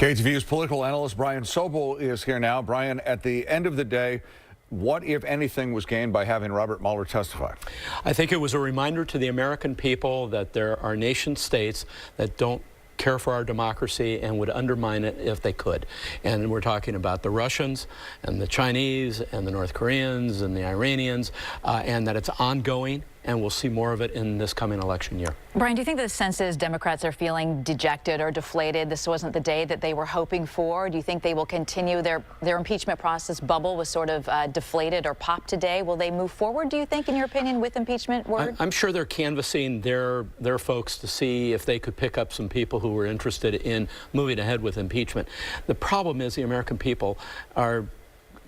KTVU's political analyst Brian Sobel is here now. Brian, at the end of the day, what, if anything, was gained by having Robert Mueller testify? I think it was a reminder to the American people that there are nation states that don't care for our democracy and would undermine it if they could. And we're talking about the Russians and the Chinese and the North Koreans and the Iranians, and that it's ongoing, and we'll see more of it in this coming election year. Brian, do you think the sense is Democrats are feeling dejected or deflated? This wasn't the day that they were hoping for. Do you think they will continue their impeachment process bubble was sort of deflated or popped today? Will they move forward, do you think, in your opinion, with impeachment word? I'm sure they're canvassing their folks to see if they could pick up some people who were interested in moving ahead with impeachment. The problem is the American people are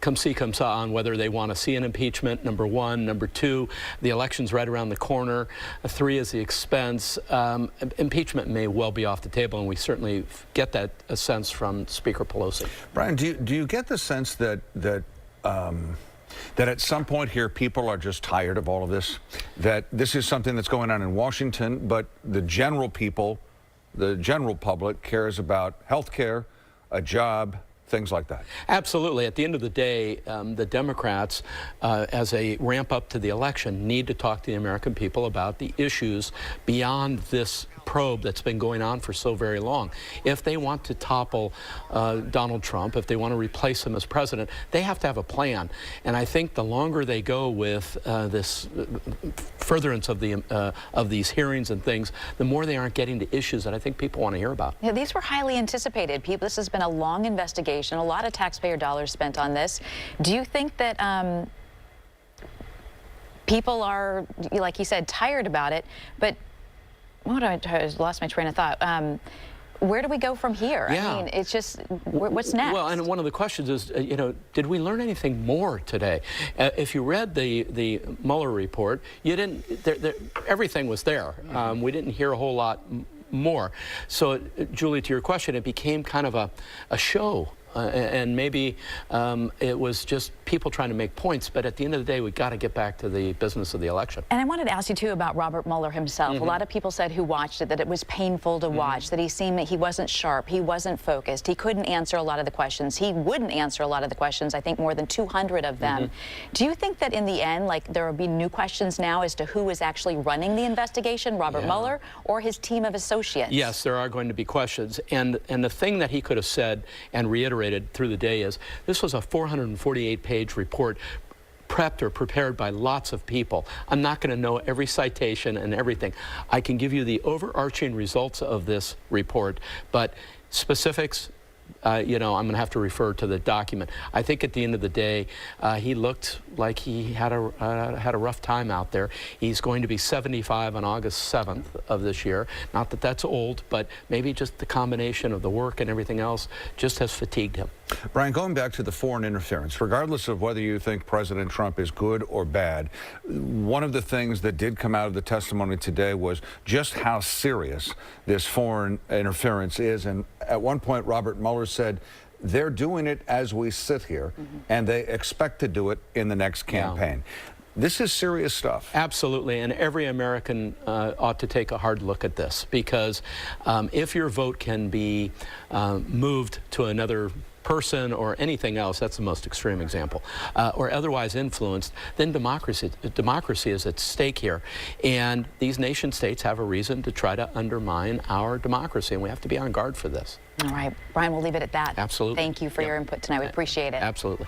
come see, come saw on whether they want to see an impeachment, number one. Number two, the election's right around the corner. Three is the expense. Impeachment may well be off the table, and we certainly get that sense from Speaker Pelosi. Brian, do you get the sense that at some point here people are just tired of all of this? That this is something that's going on in Washington, but the general people, the general public cares about health care, a job, things like that? Absolutely. At the end of the day, the Democrats, as a ramp up to the election, need to talk to the American people about the issues beyond this probe that's been going on for so very long. If they want to topple Donald Trump, if they want to replace him as president, they have to have a plan. And I think the longer they go with this furtherance of these hearings and things, the more they aren't getting to issues that I think people want to hear about. Yeah, these were highly anticipated. This has been a long investigation, a lot of taxpayer dollars spent on this. Do you think that people are, like you said, tired about it? But I lost my train of thought. Where do we go from here? Yeah. I mean, it's just, what's next? Well, and one of the questions is, you know, did we learn anything more today? If you read the Mueller report, you didn't. Everything was there. We didn't hear a whole lot more. So, Julie, to your question, it became kind of a show. And maybe it was just people trying to make points, but at the end of the day, we've got to get back to the business of the election. And I wanted to ask you, too, about Robert Mueller himself. A lot of people said who watched it that it was painful to watch, that he wasn't sharp, he wasn't focused, he couldn't answer a lot of the questions. He wouldn't answer a lot of the questions, I think more than 200 of them. Do you think that in the end, like, there will be new questions now as to who is actually running the investigation, Robert Mueller or his team of associates? Yes, there are going to be questions. And the thing that he could have said and reiterated through the day is this was a 448-page report prepped or prepared by lots of people. I'm not going to know every citation and everything. I can give you the overarching results of this report, but specifics, you know, I'm going to have to refer to the document. I think at the end of the day, he looked like he had a rough time out there. He's going to be 75 on August 7th of this year. Not that that's old, but maybe just the combination of the work and everything else just has fatigued him. Brian, going back to the foreign interference, regardless of whether you think President Trump is good or bad, one of the things that did come out of the testimony today was just how serious this foreign interference is. And at one point, Robert Mueller said, they're doing it as we sit here, and they expect to do it in the next campaign. This is serious stuff. Absolutely, and every American ought to take a hard look at this, because if your vote can be moved to another person or anything else, that's the most extreme example, or otherwise influenced, then democracy is at stake here. And these nation states have a reason to try to undermine our democracy, and we have to be on guard for this. All right, Brian, we'll leave it at that. Absolutely. Thank you for your input tonight. We appreciate it. Absolutely.